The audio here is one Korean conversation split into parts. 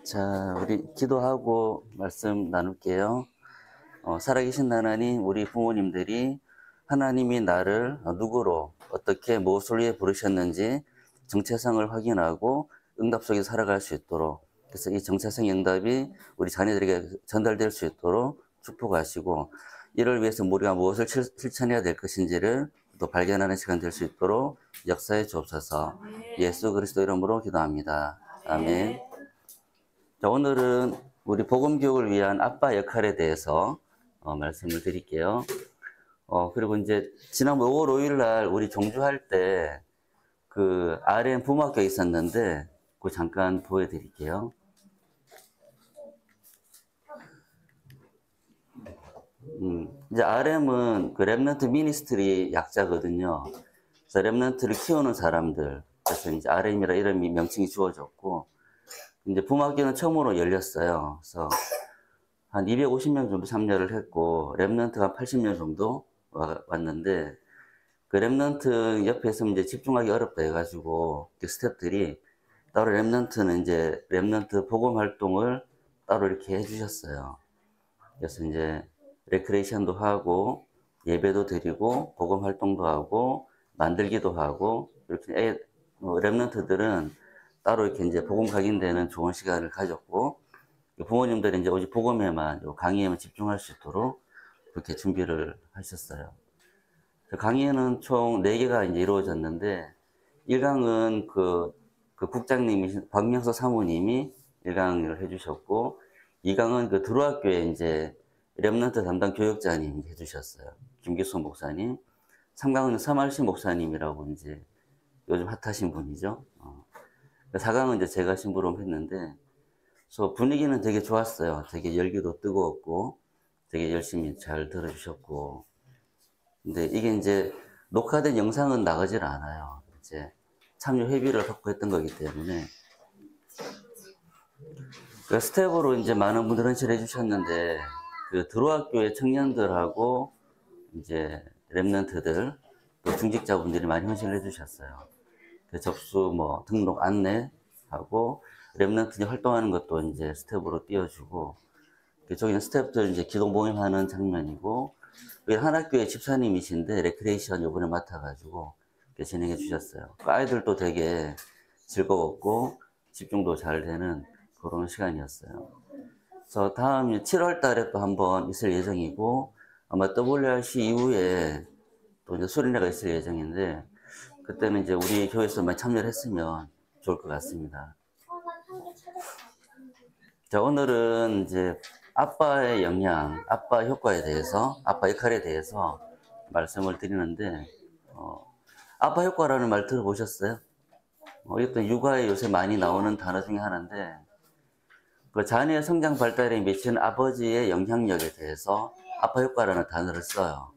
자, 우리 기도하고 말씀 나눌게요. 살아계신 하나님, 우리 부모님들이 하나님이 나를 누구로 어떻게 무엇을 위해 부르셨는지 정체성을 확인하고 응답 속에 살아갈 수 있도록, 그래서 이 정체성 응답이 우리 자녀들에게 전달될 수 있도록 축복하시고, 이를 위해서 우리가 무엇을 실천해야 될 것인지를 또 발견하는 시간 될 수 있도록 역사해 주옵소서. 예수 그리스도 이름으로 기도합니다. 아멘. 자, 오늘은 우리 복음 교육을 위한 아빠 역할에 대해서 말씀을 드릴게요. 그리고 이제 지난번 5월 5일 날 우리 종주할 때 그 RM 부모학교에 있었는데 그거 잠깐 보여드릴게요. 이제 RM은 그 랩넌트 미니스트리 약자거든요. 그래서 랩넌트를 키우는 사람들, 그래서 이제 RM이라 이름이 명칭이 주어졌고, 이제 부모학교는 처음으로 열렸어요. 그래서 한 250명 정도 참여를 했고, 랩넌트가 한 80명 정도 왔는데, 그 랩넌트 옆에서 이제 집중하기 어렵다 해가지고, 스태프들이 따로 랩넌트는 이제 랩넌트 복음 활동을 따로 이렇게 해주셨어요. 그래서 이제 레크레이션도 하고, 예배도 드리고, 복음 활동도 하고, 만들기도 하고, 이렇게 랩넌트들은 따로 이렇게 이제 복음 각인되는 좋은 시간을 가졌고, 부모님들이 이제 오직 복음에만, 강의에만 집중할 수 있도록 그렇게 준비를 하셨어요. 강의는 총 4개가 이제 이루어졌는데, 1강은 그 국장님이신 박명서 사모님이 1강을 해주셨고, 2강은 그 들어학교에 이제 랩넌트 담당 교역자님이 해주셨어요. 김기수 목사님. 3강은 서말시 목사님이라고 이제 요즘 핫하신 분이죠. 4강은 이제 제가 심부름했는데, 그래서 분위기는 되게 좋았어요. 되게 열기도 뜨거웠고, 되게 열심히 잘 들어주셨고. 근데 이게 이제 녹화된 영상은 나가질 않아요. 이제 참여 회비를 받고 했던 거기 때문에. 그 스텝으로 이제 많은 분들 헌신해 주셨는데, 그 들어학교의 청년들하고 이제 랩런트들, 또 중직자분들이 많이 헌신을 해 주셨어요. 그 접수 뭐 등록 안내하고 랩런트들이 활동하는 것도 이제 스텝으로 띄워주고, 저기는 스텝들 이제 기도 모임하는 장면이고, 한 학교의 집사님이신데 레크레이션 요번에 맡아가지고 진행해 주셨어요. 아이들도 되게 즐거웠고 집중도 잘 되는 그런 시간이었어요. 그래서 다음 7월 달에 또 한번 있을 예정이고, 아마 WRC 이후에 또 이제 수련회가 있을 예정인데, 그때는 이제 우리 교회에서만 참여를 했으면 좋을 것 같습니다. 자, 오늘은 이제 아빠의 영향, 아빠 효과에 대해서, 아빠 역할에 대해서 말씀을 드리는데, 아빠 효과라는 말 들어보셨어요? 이것도 육아에 요새 많이 나오는 단어 중에 하나인데, 그 자녀의 성장 발달에 미치는 아버지의 영향력에 대해서 아빠 효과라는 단어를 써요.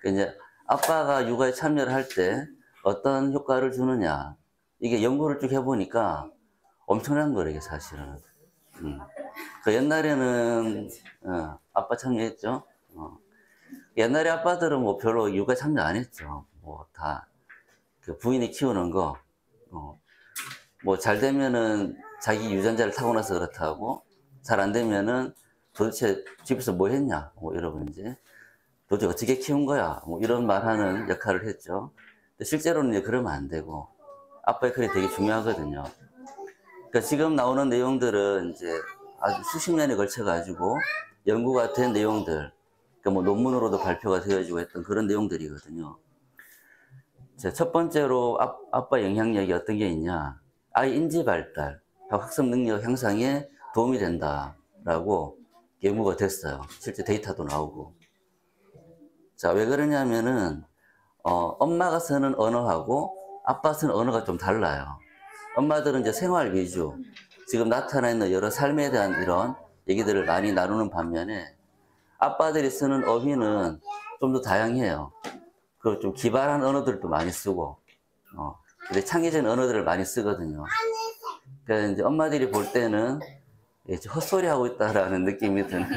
이제 아빠가 육아에 참여를 할 때 어떤 효과를 주느냐, 이게 연구를 쭉 해보니까 엄청난 거래요, 사실은. 그 옛날에는 아빠 참여했죠. 옛날에 아빠들은 뭐 별로 육아 참여 안 했죠. 뭐 다 그 부인이 키우는 거, 뭐 잘 되면은 자기 유전자를 타고나서 그렇다고, 잘 안 되면은 도대체 집에서 뭐 했냐, 뭐 이러고 이제 도대체 어떻게 키운 거야, 뭐 이런 말하는 역할을 했죠. 근데 실제로는 이제 그러면 안 되고 아빠 역할이 되게 중요하거든요. 그러니까 지금 나오는 내용들은 이제 아주 수십 년에 걸쳐 가지고 연구가 된 내용들, 그러니까 뭐 논문으로도 발표가 되어지고 했던 그런 내용들이거든요. 첫 번째로 아빠 영향력이 어떤 게 있냐, 아이 인지 발달, 학습 능력 향상에 도움이 된다라고 연구가 됐어요. 실제 데이터도 나오고. 자, 왜 그러냐면은 엄마가 쓰는 언어하고 아빠 쓰는 언어가 좀 달라요. 엄마들은 이제 생활 위주, 지금 나타나 있는 여러 삶에 대한 이런 얘기들을 많이 나누는 반면에, 아빠들이 쓰는 어휘는 좀 더 다양해요. 그리고 좀 기발한 언어들도 많이 쓰고, 근데 창의적인 언어들을 많이 쓰거든요. 그래서 이제 엄마들이 볼 때는 헛소리하고 있다라는 느낌이 드는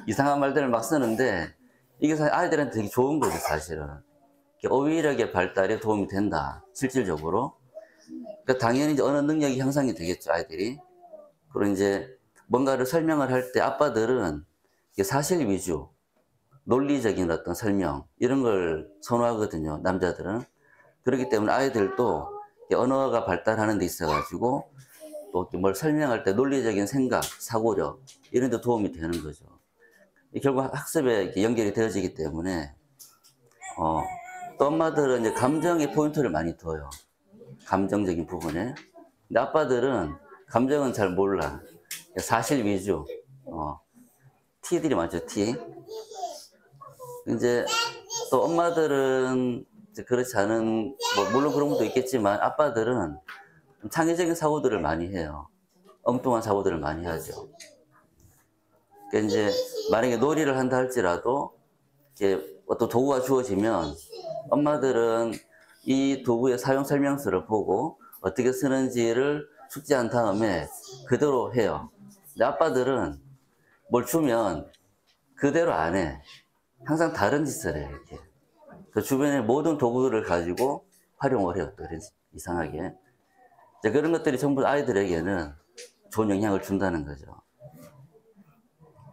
이상한 말들을 막 쓰는데, 이게 사실 아이들한테 되게 좋은 거죠, 사실은. 어휘력의 발달에 도움이 된다, 실질적으로. 그러니까 당연히 이제 언어 능력이 향상이 되겠죠, 아이들이. 그리고 이제 뭔가를 설명을 할 때 아빠들은 이게 사실 위주, 논리적인 어떤 설명, 이런 걸 선호하거든요, 남자들은. 그렇기 때문에 아이들도 언어가 발달하는 데 있어가지고 또 뭘 설명할 때 논리적인 생각, 사고력, 이런 데 도움이 되는 거죠. 결국 학습에 이렇게 연결이 되어지기 때문에, 또 엄마들은 이제 감정에 포인트를 많이 둬요. 감정적인 부분에. 근데 아빠들은 감정은 잘 몰라. 사실 위주. T들이 많죠, T. 이제 또 엄마들은 이제 그렇지 않은, 뭐 물론 그런 것도 있겠지만 아빠들은 창의적인 사고들을 많이 해요. 엉뚱한 사고들을 많이 하죠. 그러니까 이제 만약에 놀이를 한다 할지라도 이렇게 어떤 도구가 주어지면 엄마들은 이 도구의 사용 설명서를 보고 어떻게 쓰는지를 숙지한 다음에 그대로 해요. 근데 아빠들은 뭘 주면 그대로 안 해. 항상 다른 짓을 해, 이렇게. 그 주변의 모든 도구들을 가지고 활용을 해요, 또 이상하게. 이제 그런 것들이 전부 아이들에게는 좋은 영향을 준다는 거죠.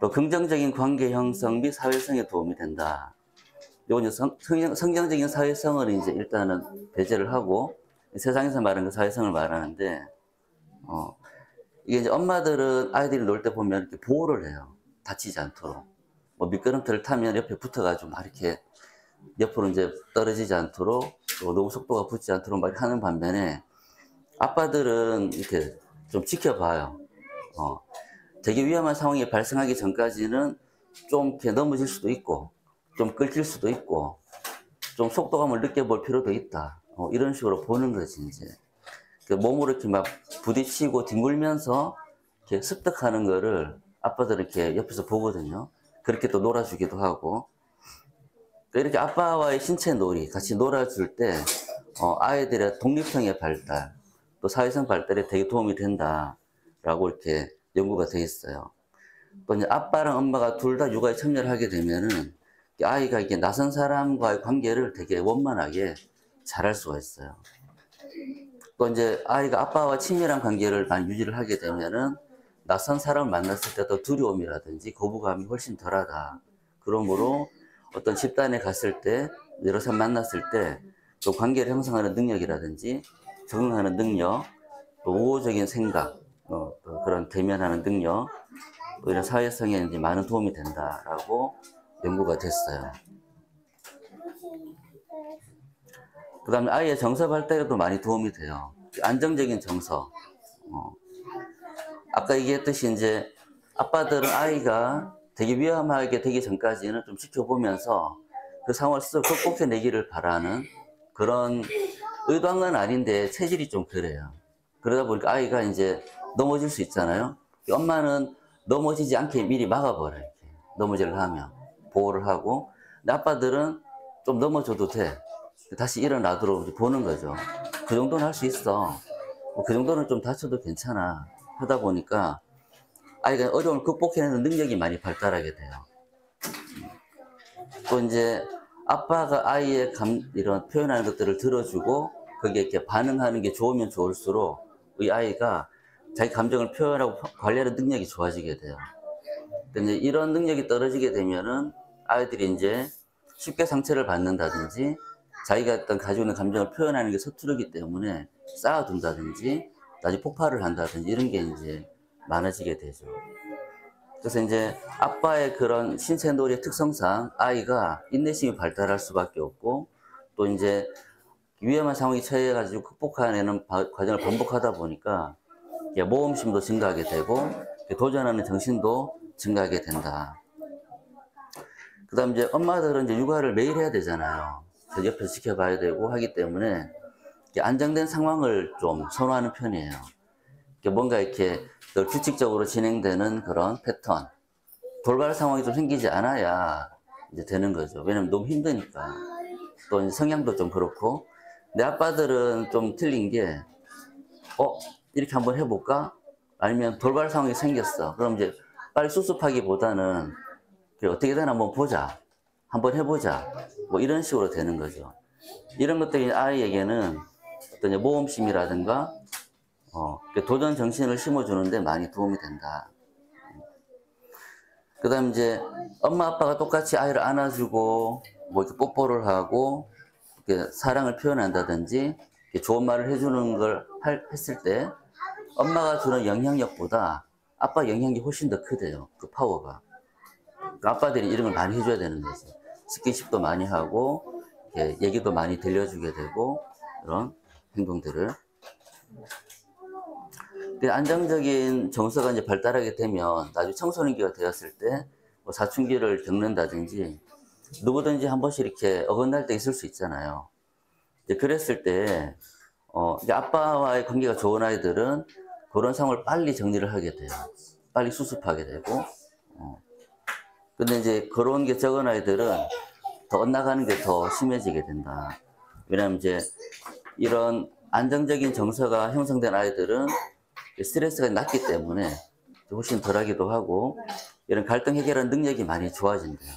또 긍정적인 관계 형성 및 사회성에 도움이 된다. 요건 이제 성경적인 사회성을 이제 일단은 배제를 하고 세상에서 말하는 그 사회성을 말하는데, 이게 이제 엄마들은 아이들이 놀 때 보면 이렇게 보호를 해요. 다치지 않도록. 뭐 미끄럼틀을 타면 옆에 붙어가지고 막 이렇게 옆으로 이제 떨어지지 않도록, 또 너무 속도가 붙지 않도록 막 하는 반면에 아빠들은 이렇게 좀 지켜봐요. 되게 위험한 상황이 발생하기 전까지는 좀 이렇게 넘어질 수도 있고, 좀 긁힐 수도 있고, 좀 속도감을 느껴볼 필요도 있다. 이런 식으로 보는 거지, 이제. 몸으로 이렇게 막 부딪히고 뒹굴면서 이렇게 습득하는 거를 아빠들은 이렇게 옆에서 보거든요. 그렇게 또 놀아주기도 하고. 이렇게 아빠와의 신체 놀이, 같이 놀아줄 때, 아이들의 독립성의 발달, 또 사회성 발달에 되게 도움이 된다라고 이렇게 연구가 되어 있어요. 또 이제 아빠랑 엄마가 둘 다 육아에 참여를 하게 되면은 아이가 이게 낯선 사람과의 관계를 되게 원만하게 잘할 수가 있어요. 또 이제 아이가 아빠와 친밀한 관계를 많이 유지를 하게 되면은 낯선 사람을 만났을 때도 두려움이라든지 거부감이 훨씬 덜하다. 그러므로 어떤 집단에 갔을 때, 여러 사람 만났을 때 또 관계를 형성하는 능력이라든지 적응하는 능력, 또 우호적인 생각, 또 그런 대면하는 능력, 또 이런 사회성에 이제 많은 도움이 된다라고 연구가 됐어요. 그 다음에 아이의 정서 발달에도 많이 도움이 돼요. 안정적인 정서. 아까 얘기했듯이 이제 아빠들은 아이가 되게 위험하게 되기 전까지는 좀 지켜보면서 그 상황을 스스로 극복해내기를 바라는 그런 의도한 건 아닌데 체질이 좀 그래요. 그러다 보니까 아이가 이제 넘어질 수 있잖아요. 엄마는 넘어지지 않게 미리 막아버려요. 이렇게. 넘어지를 하면. 보호를 하고. 근데 아빠들은 좀 넘어져도 돼. 다시 일어나도록 보는 거죠. 그 정도는 할 수 있어. 그 정도는 좀 다쳐도 괜찮아. 하다 보니까 아이가 어려움을 극복해내는 능력이 많이 발달하게 돼요. 또 이제 아빠가 아이의 이런 표현하는 것들을 들어주고 거기에 이렇게 반응하는 게 좋으면 좋을수록 이 아이가 자기 감정을 표현하고 관리하는 능력이 좋아지게 돼요. 근데 이런 능력이 떨어지게 되면은 아이들이 이제 쉽게 상처를 받는다든지 자기가 어떤 가지고 있는 감정을 표현하는 게 서투르기 때문에 쌓아둔다든지 나중에 폭발을 한다든지 이런 게 이제 많아지게 되죠. 그래서 이제 아빠의 그런 신체 놀이의 특성상 아이가 인내심이 발달할 수밖에 없고 또 이제 위험한 상황에 처해가지고 극복해내는 과정을 반복하다 보니까 모험심도 증가하게 되고 도전하는 정신도 증가하게 된다. 그 다음 이제 엄마들은 이제 육아를 매일 해야 되잖아요. 옆에서 지켜봐야 되고 하기 때문에 안정된 상황을 좀 선호하는 편이에요. 뭔가 이렇게 규칙적으로 진행되는 그런 패턴, 돌발 상황이 좀 생기지 않아야 이제 되는 거죠. 왜냐면 너무 힘드니까. 또 이제 성향도 좀 그렇고. 내 아빠들은 좀 틀린 게, 이렇게 한번 해볼까? 아니면 돌발 상황이 생겼어. 그럼 이제 빨리 수습하기보다는 어떻게 되나 한번 보자. 한번 해보자. 뭐 이런 식으로 되는 거죠. 이런 것들이 아이에게는 어떤 모험심이라든가 도전 정신을 심어주는데 많이 도움이 된다. 그 다음 이제 엄마 아빠가 똑같이 아이를 안아주고 뭐 이렇게 뽀뽀를 하고 이렇게 사랑을 표현한다든지 이렇게 좋은 말을 해주는 걸 했을 때 엄마가 주는 영향력보다 아빠 영향력이 훨씬 더 크대요. 그 파워가. 그러니까 아빠들이 이런 걸 많이 해줘야 되는 거지. 스킨십도 많이 하고 이렇게 얘기도 많이 들려주게 되고 이런 행동들을. 안정적인 정서가 이제 발달하게 되면 나중에 청소년기가 되었을 때 뭐 사춘기를 겪는다든지 누구든지 한 번씩 이렇게 어긋날 때 있을 수 있잖아요. 이제 그랬을 때 이제 아빠와의 관계가 좋은 아이들은 그런 상황을 빨리 정리를 하게 돼요. 빨리 수습하게 되고. 근데 이제 그런 게 적은 아이들은 더 엇나가는 게 더 심해지게 된다. 왜냐하면 이제 이런 안정적인 정서가 형성된 아이들은 스트레스가 낮기 때문에 훨씬 덜하기도 하고 이런 갈등 해결하는 능력이 많이 좋아진대요.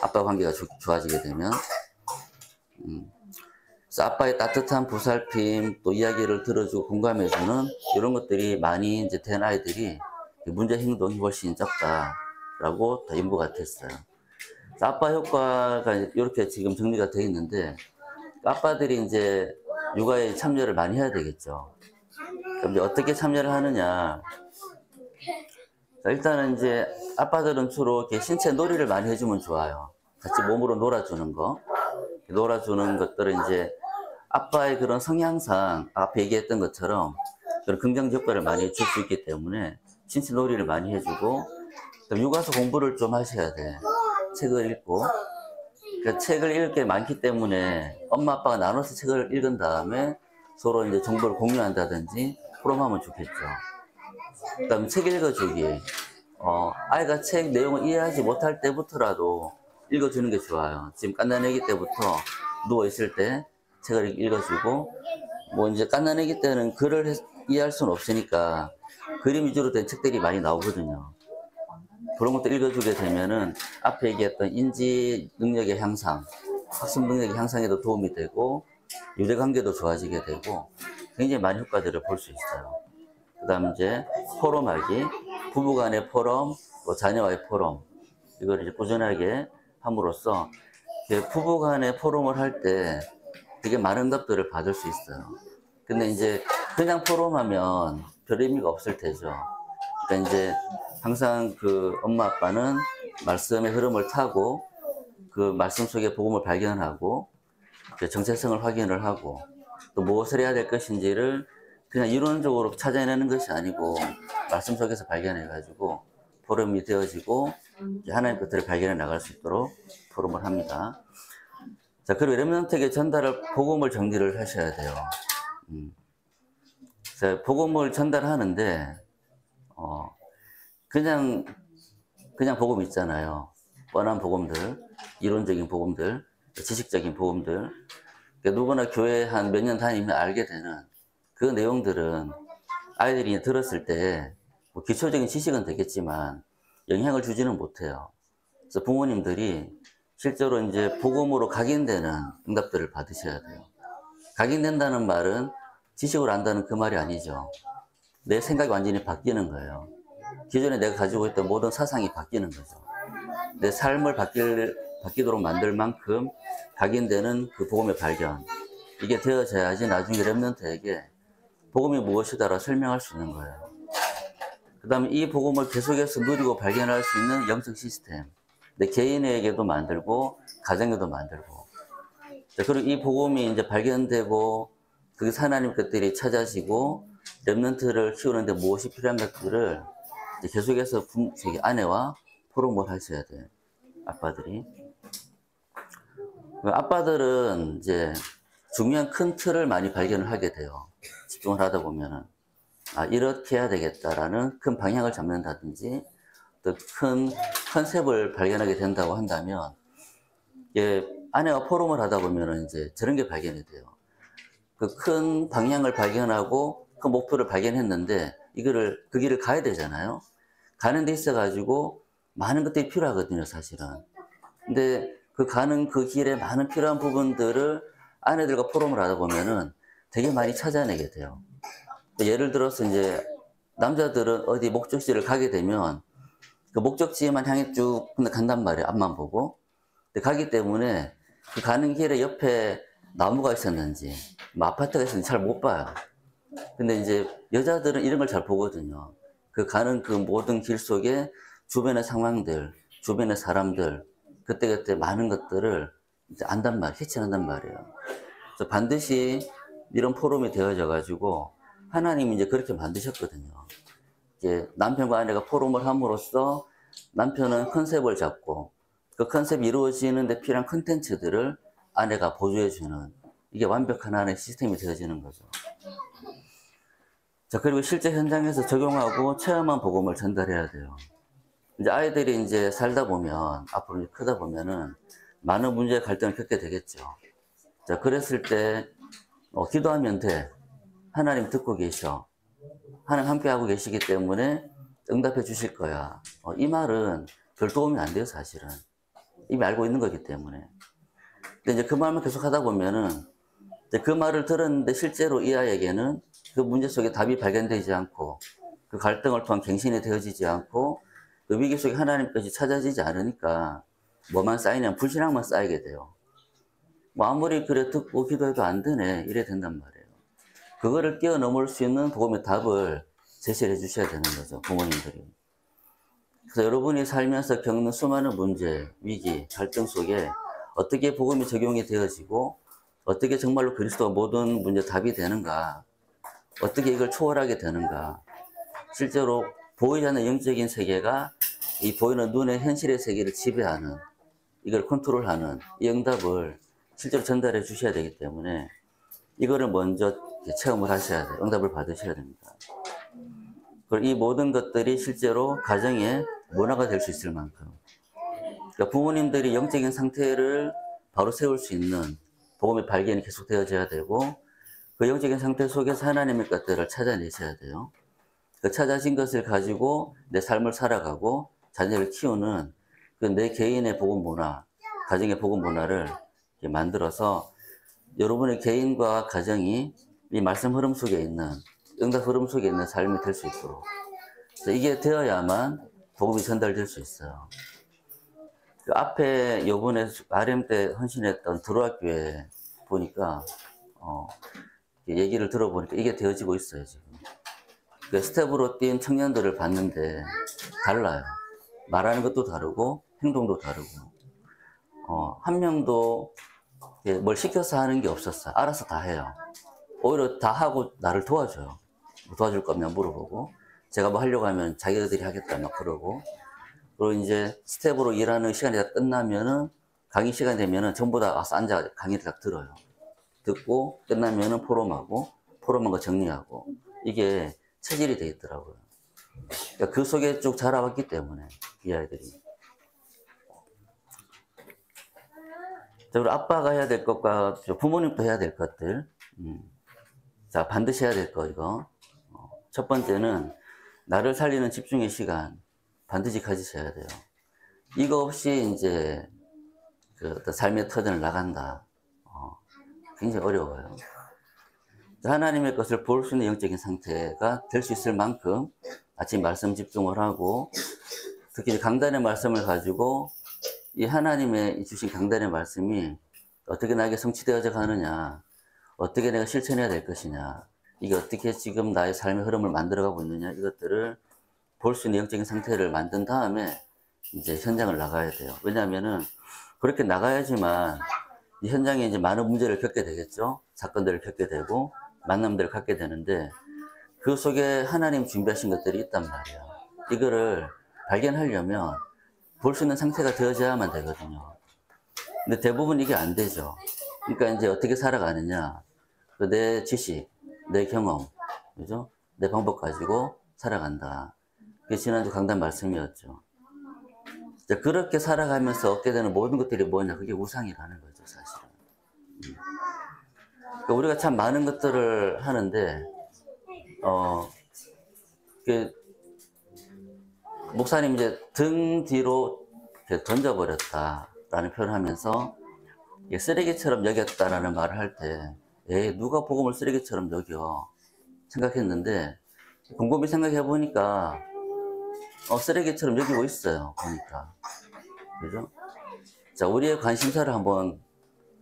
아빠 관계가 좋아지게 되면. 그래서 아빠의 따뜻한 보살핌, 또 이야기를 들어주고 공감해주는 이런 것들이 많이 이제 된 아이들이 문제 행동이 훨씬 적다라고 다 연구가 됐어요. 아빠 효과가 이렇게 지금 정리가 되어 있는데 아빠들이 이제 육아에 참여를 많이 해야 되겠죠. 그럼 이제 어떻게 참여를 하느냐? 일단은 이제 아빠들은 주로 이렇게 신체 놀이를 많이 해주면 좋아요. 같이 몸으로 놀아주는 거. 놀아주는 것들은 이제 아빠의 그런 성향상 앞에 얘기했던 것처럼 그런 긍정적 효과를 많이 줄 수 있기 때문에 신체 놀이를 많이 해주고 육아서 공부를 좀 하셔야 돼. 책을 읽고. 그러니까 책을 읽을 게 많기 때문에 엄마 아빠가 나눠서 책을 읽은 다음에 서로 이제 정보를 공유한다든지 그럼 하면 좋겠죠. 그 다음에 책 읽어주기. 아이가 책 내용을 이해하지 못할 때부터라도 읽어주는 게 좋아요. 지금 갓난아기 때부터 누워있을 때 책을 읽어주고, 뭐 이제 갓난아기 때는 글을 이해할 수는 없으니까 그림 위주로 된 책들이 많이 나오거든요. 그런 것도 읽어주게 되면은 앞에 얘기했던 인지 능력의 향상, 학습 능력의 향상에도 도움이 되고, 유대관계도 좋아지게 되고, 굉장히 많은 효과들을 볼 수 있어요. 그 다음 이제 포럼하기, 부부간의 포럼, 또 자녀와의 포럼, 이걸 이제 꾸준하게 함으로써 부부간의 포럼을 할 때 되게 많은 응답들을 받을 수 있어요. 근데 이제 그냥 포럼하면 별 의미가 없을 테죠. 그러니까 이제 항상 그 엄마 아빠는 말씀의 흐름을 타고 그 말씀 속에 복음을 발견하고 정체성을 확인을 하고 또 무엇을 해야 될 것인지를 그냥 이론적으로 찾아내는 것이 아니고 말씀 속에서 발견해 가지고 포럼이 되어지고 하나님 것들을 발견해 나갈 수 있도록 포럼을 합니다. 자, 그리고 렘넌트에게 전달할 복음을 정리를 하셔야 돼요. 자, 복음을 전달하는데 그냥 복음 있잖아요. 뻔한 복음들, 이론적인 복음들, 지식적인 복음들. 그러니까 누구나 교회 한 몇 년 다니면 알게 되는 그 내용들은 아이들이 들었을 때 뭐 기초적인 지식은 되겠지만 영향을 주지는 못해요. 그래서 부모님들이 실제로 이제 복음으로 각인되는 응답들을 받으셔야 돼요. 각인된다는 말은 지식으로 안다는 그 말이 아니죠. 내 생각이 완전히 바뀌는 거예요. 기존에 내가 가지고 있던 모든 사상이 바뀌는 거죠. 내 삶을 바뀌도록 만들 만큼 각인되는 그 복음의 발견. 이게 되어져야지 나중에 렘넌트에게 복음이 무엇이다라고 설명할 수 있는 거예요. 그 다음에 이 복음을 계속해서 누리고 발견할 수 있는 영적 시스템. 내 개인에게도 만들고, 가정에도 만들고. 그리고 이 복음이 이제 발견되고, 그게 하나님 것들이 찾아지고, 렘넌트를 키우는데 무엇이 필요한 것들을 계속해서 아내와 포럼을 하셔야 돼요. 아빠들이. 아빠들은 이제 중요한 큰 틀을 많이 발견을 하게 돼요. 집중을 하다 보면은. 이렇게 해야 되겠다라는 큰 방향을 잡는다든지, 또 큰 컨셉을 발견하게 된다고 한다면, 아내와 포럼을 하다 보면은 이제 저런 게 발견이 돼요. 그 큰 방향을 발견하고, 그 목표를 발견했는데, 그 길을 가야 되잖아요. 가는 데 있어가지고, 많은 것들이 필요하거든요, 사실은. 근데 가는 그 길에 많은 필요한 부분들을 아내들과 포럼을 하다 보면은, 되게 많이 찾아내게 돼요. 예를 들어서 이제 남자들은 어디 목적지를 가게 되면 그 목적지에만 향해 쭉 간단 말이에요. 앞만 보고. 근데 가기 때문에 그 가는 길에 옆에 나무가 있었는지, 뭐 아파트가 있었는지 잘 못 봐요. 근데 이제 여자들은 이런 걸 잘 보거든요. 그 가는 그 모든 길 속에 주변의 상황들, 주변의 사람들, 그때그때 많은 것들을 이제 안단 말이에요. 캐치한단 말이에요. 그래서 반드시 이런 포럼이 되어져 가지고 하나님이 이제 그렇게 만드셨거든요. 이제 남편과 아내가 포럼을 함으로써 남편은 컨셉을 잡고 그 컨셉이 이루어지는데 필요한 컨텐츠들을 아내가 보조해주는, 이게 완벽한 하나의 시스템이 되어지는 거죠. 자, 그리고 실제 현장에서 적용하고 체험한 복음을 전달해야 돼요. 이제 아이들이 이제 살다 보면, 앞으로 이제 크다 보면은 많은 문제의 갈등을 겪게 되겠죠. 자, 그랬을 때, 기도하면 돼. 하나님 듣고 계셔. 하나님 함께하고 계시기 때문에 응답해 주실 거야. 이 말은 별 도움이 안 돼요, 사실은. 이미 알고 있는 거기 때문에. 근데 이제 그 말만 계속 하다 보면은, 이제 그 말을 들었는데 실제로 이 아이에게는 그 문제 속에 답이 발견되지 않고, 그 갈등을 통한 갱신이 되어지지 않고, 그 위기 속에 하나님까지 찾아지지 않으니까, 뭐만 쌓이냐면 불신앙만 쌓이게 돼요. 뭐 아무리 그래 듣고 기도해도 안 되네, 이래 된단 말이에요. 그거를 뛰어넘을 수 있는 복음의 답을 제시를 해 주셔야 되는 거죠, 부모님들이. 그래서 여러분이 살면서 겪는 수많은 문제, 위기, 갈등 속에 어떻게 복음이 적용이 되어지고 어떻게 정말로 그리스도가 모든 문제 답이 되는가, 어떻게 이걸 초월하게 되는가, 실제로 보이지 않는 영적인 세계가 이 보이는 눈의 현실의 세계를 지배하는, 이걸 컨트롤하는 이 응답을 실제로 전달해 주셔야 되기 때문에 이거를 먼저 체험을 하셔야 돼요. 응답을 받으셔야 됩니다. 그리고 이 모든 것들이 실제로 가정의 문화가 될 수 있을 만큼, 그러니까 부모님들이 영적인 상태를 바로 세울 수 있는 복음의 발견이 계속 되어져야 되고, 그 영적인 상태 속에서 하나님의 것들을 찾아내셔야 돼요. 그 찾아진 것을 가지고 내 삶을 살아가고 자녀를 키우는 그 내 개인의 복음 문화, 가정의 복음 문화를 만들어서 여러분의 개인과 가정이 이 말씀 흐름 속에 있는, 응답 흐름 속에 있는 삶이 될 수 있도록, 이게 되어야만 복음이 전달될 수 있어요. 그 앞에 요번에 RM 때 헌신했던 들어학교에 보니까 얘기를 들어보니까 이게 되어지고 있어요, 지금. 그 스텝으로 뛴 청년들을 봤는데 달라요. 말하는 것도 다르고 행동도 다르고, 한 명도 뭘 시켜서 하는 게 없었어요. 알아서 다 해요. 오히려 다 하고 나를 도와줘요. 뭐 도와줄 거면 물어보고, 제가 뭐 하려고 하면 자기들이 하겠다 막 그러고, 그리고 이제 스텝으로 일하는 시간이 다 끝나면은, 강의 시간 되면은 전부 다 와서 앉아 강의를 딱 들어요. 듣고 끝나면은 포럼하고, 포럼한 거 정리하고, 이게 체질이 돼 있더라고요. 그러니까 그 속에 쭉 자라왔기 때문에 이 아이들이. 그리고 아빠가 해야 될 것과 부모님도 해야 될 것들. 자, 반드시 해야 될 거, 이거. 첫 번째는 나를 살리는 집중의 시간 반드시 가지셔야 돼요. 이거 없이 이제 그 어떤 삶의 터전을 나간다. 굉장히 어려워요. 하나님의 것을 볼 수 있는 영적인 상태가 될 수 있을 만큼 아침 말씀 집중을 하고, 특히 강단의 말씀을 가지고 이 하나님의 주신 강단의 말씀이 어떻게 나에게 성취되어져 가느냐, 어떻게 내가 실천해야 될 것이냐, 이게 어떻게 지금 나의 삶의 흐름을 만들어가고 있느냐, 이것들을 볼 수 있는 영적인 상태를 만든 다음에 이제 현장을 나가야 돼요. 왜냐하면은 그렇게 나가야지만 이 현장에 이제 많은 문제를 겪게 되겠죠. 사건들을 겪게 되고 만남들을 갖게 되는데, 그 속에 하나님 준비하신 것들이 있단 말이에요. 이거를 발견하려면 볼 수 있는 상태가 되어져야만 되거든요. 근데 대부분 이게 안 되죠. 그러니까 이제 어떻게 살아가느냐, 내 지식, 내 경험, 그죠? 내 방법 가지고 살아간다. 그게 지난주 강단 말씀이었죠. 그렇게 살아가면서 얻게 되는 모든 것들이 뭐냐, 그게 우상이라는 거죠, 사실은. 그러니까 우리가 참 많은 것들을 하는데, 목사님 이제 등 뒤로 던져버렸다라는 표현을 하면서 쓰레기처럼 여겼다라는 말을 할 때, 에이, 누가 복음을 쓰레기처럼 여겨 생각했는데 곰곰이 생각해 보니까 쓰레기처럼 여기고 있어요. 보니까. 그죠? 자, 우리의 관심사를 한번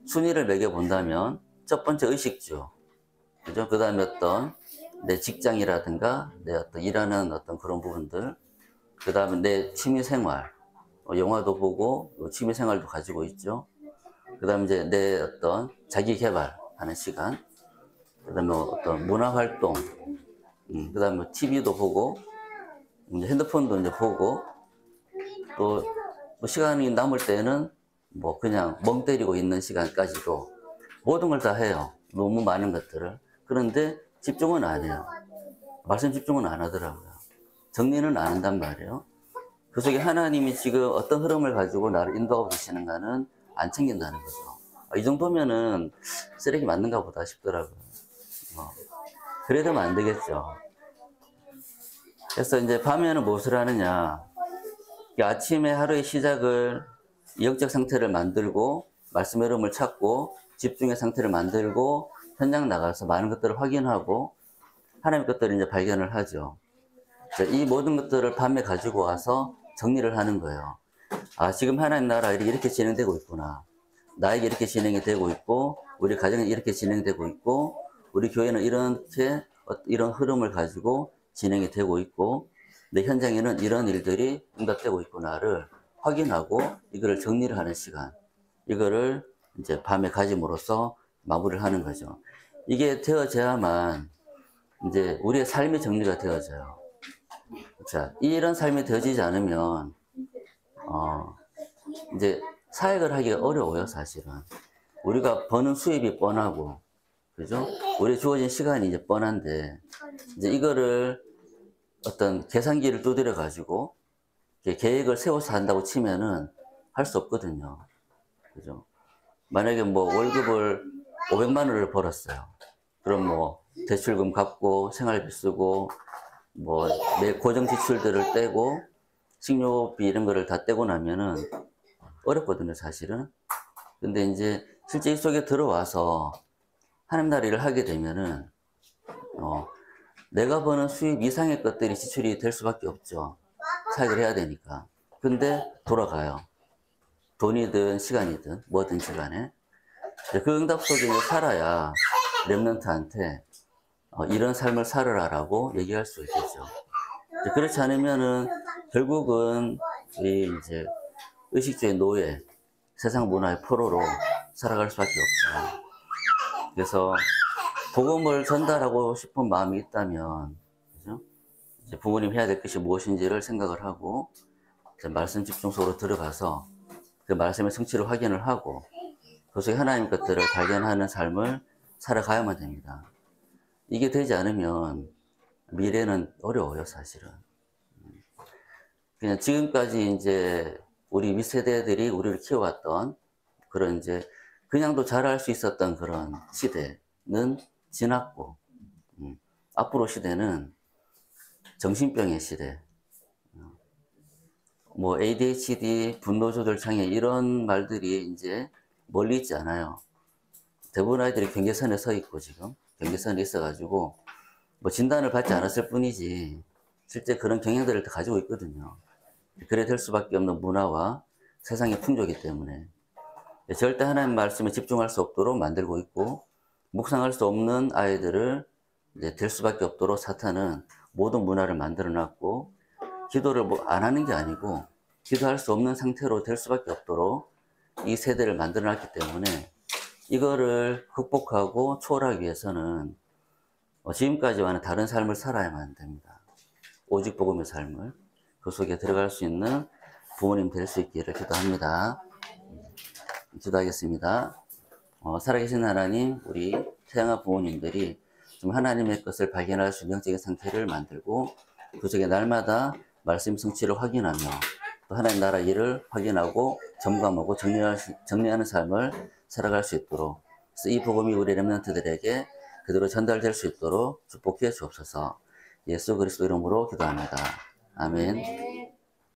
순위를 매겨 본다면 첫 번째 의식주. 그죠? 그 다음에 어떤 내 직장이라든가 내 어떤 일하는 어떤 그런 부분들. 그 다음에 내 취미생활. 영화도 보고 취미생활도 가지고 있죠. 그 다음에 이제 내 어떤 자기 개발하는 시간. 그 다음에 어떤 문화활동. 그 다음에 TV도 보고, 이제 핸드폰도 이제 보고, 또 뭐 시간이 남을 때는 뭐 그냥 멍 때리고 있는 시간까지도 모든 걸 다 해요. 너무 많은 것들을. 그런데 집중은 안 해요. 말씀 집중은 안 하더라고요. 정리는 안 한단 말이에요. 그 속에 하나님이 지금 어떤 흐름을 가지고 나를 인도하고 계시는가는 안 챙긴다는 거죠. 이 정도면은 쓰레기 맞는가 보다 싶더라고요. 그래 되면 안 되겠죠. 그래서 이제 밤에는 무엇을 하느냐. 아침에 하루의 시작을 영적 상태를 만들고 말씀의 흐름을 찾고 집중의 상태를 만들고 현장 나가서 많은 것들을 확인하고 하나님의 것들을 이제 발견을 하죠. 이 모든 것들을 밤에 가지고 와서 정리를 하는 거예요. 아, 지금 하나님 나라 이렇게 진행되고 있구나. 나에게 이렇게 진행이 되고 있고 우리 가정은 이렇게 진행되고 있고 우리 교회는 이렇게 이런 흐름을 가지고 진행이 되고 있고 내 현장에는 이런 일들이 응답되고 있구나를 확인하고 이거를 정리를 하는 시간. 이거를 이제 밤에 가짐으로써 마무리를 하는 거죠. 이게 되어져야만 이제 우리의 삶이 정리가 되어져요. 자, 이런 삶이 되어지지 않으면 이제 사역을 하기가 어려워요, 사실은. 우리가 버는 수입이 뻔하고, 그죠? 우리 주어진 시간이 이제 뻔한데, 이제 이거를 어떤 계산기를 두드려 가지고 계획을 세워서 한다고 치면은 할 수 없거든요. 그죠? 만약에 뭐 월급을 500만 원을 벌었어요. 그럼 뭐 대출금 갚고 생활비 쓰고 뭐 내 고정 지출들을 떼고 식료비 이런 거를 다 떼고 나면은 어렵거든요, 사실은. 근데 이제 실제 이 속에 들어와서 하나님 나라 일을 하게 되면은 내가 버는 수입 이상의 것들이 지출이 될 수밖에 없죠. 사역을 해야 되니까. 근데 돌아가요. 돈이든 시간이든 뭐든지 간에. 그 응답 속에 살아야 렘넌트한테 이런 삶을 살아라라고 얘기할 수 있겠죠. 그렇지 않으면은 결국은 이제 의식주의 노예, 세상 문화의 포로로 살아갈 수밖에 없죠. 그래서 복음을 전달하고 싶은 마음이 있다면, 그죠? 이제 부모님 해야 될 것이 무엇인지를 생각을 하고, 이제 말씀 집중 속으로 들어가서 그 말씀의 성취를 확인을 하고, 그 속에 하나님 것들을 발견하는 삶을 살아가야만 됩니다. 이게 되지 않으면 미래는 어려워요, 사실은. 그냥 지금까지 이제 우리 윗세대들이 우리를 키워왔던 그런 이제 그냥도 잘할 수 있었던 그런 시대는 지났고, 앞으로 시대는 정신병의 시대, 뭐 ADHD, 분노조절 장애 이런 말들이 이제 멀리 있지 않아요. 대부분 아이들이 경계선에 서 있고 지금 경계선에 있어가지고 뭐 진단을 받지 않았을 뿐이지 실제 그런 경향들을 다 가지고 있거든요. 그래 될 수밖에 없는 문화와 세상의 풍조이기 때문에 절대 하나님 말씀에 집중할 수 없도록 만들고 있고 묵상할 수 없는 아이들을 이제 될 수밖에 없도록 사탄은 모든 문화를 만들어 놨고 기도를 뭐 안 하는 게 아니고 기도할 수 없는 상태로 될 수밖에 없도록 이 세대를 만들어 놨기 때문에 이거를 극복하고 초월하기 위해서는 지금까지와는 다른 삶을 살아야만 됩니다. 오직 복음의 삶을 그 속에 들어갈 수 있는 부모님 될 수 있기를 기도합니다. 기도하겠습니다. 살아계신 하나님, 우리 태양아 부모님들이 좀 하나님의 것을 발견할 수 있는 영적인 상태를 만들고 그 속에 날마다 말씀 성취를 확인하며 또 하나님 나라 일을 확인하고 점검하고 정리하는 삶을 살아갈 수 있도록 그래서 이 복음이 우리 렘넌트들에게 그대로 전달될 수 있도록 축복해 주옵소서. 예수 그리스도 이름으로 기도합니다. 아멘.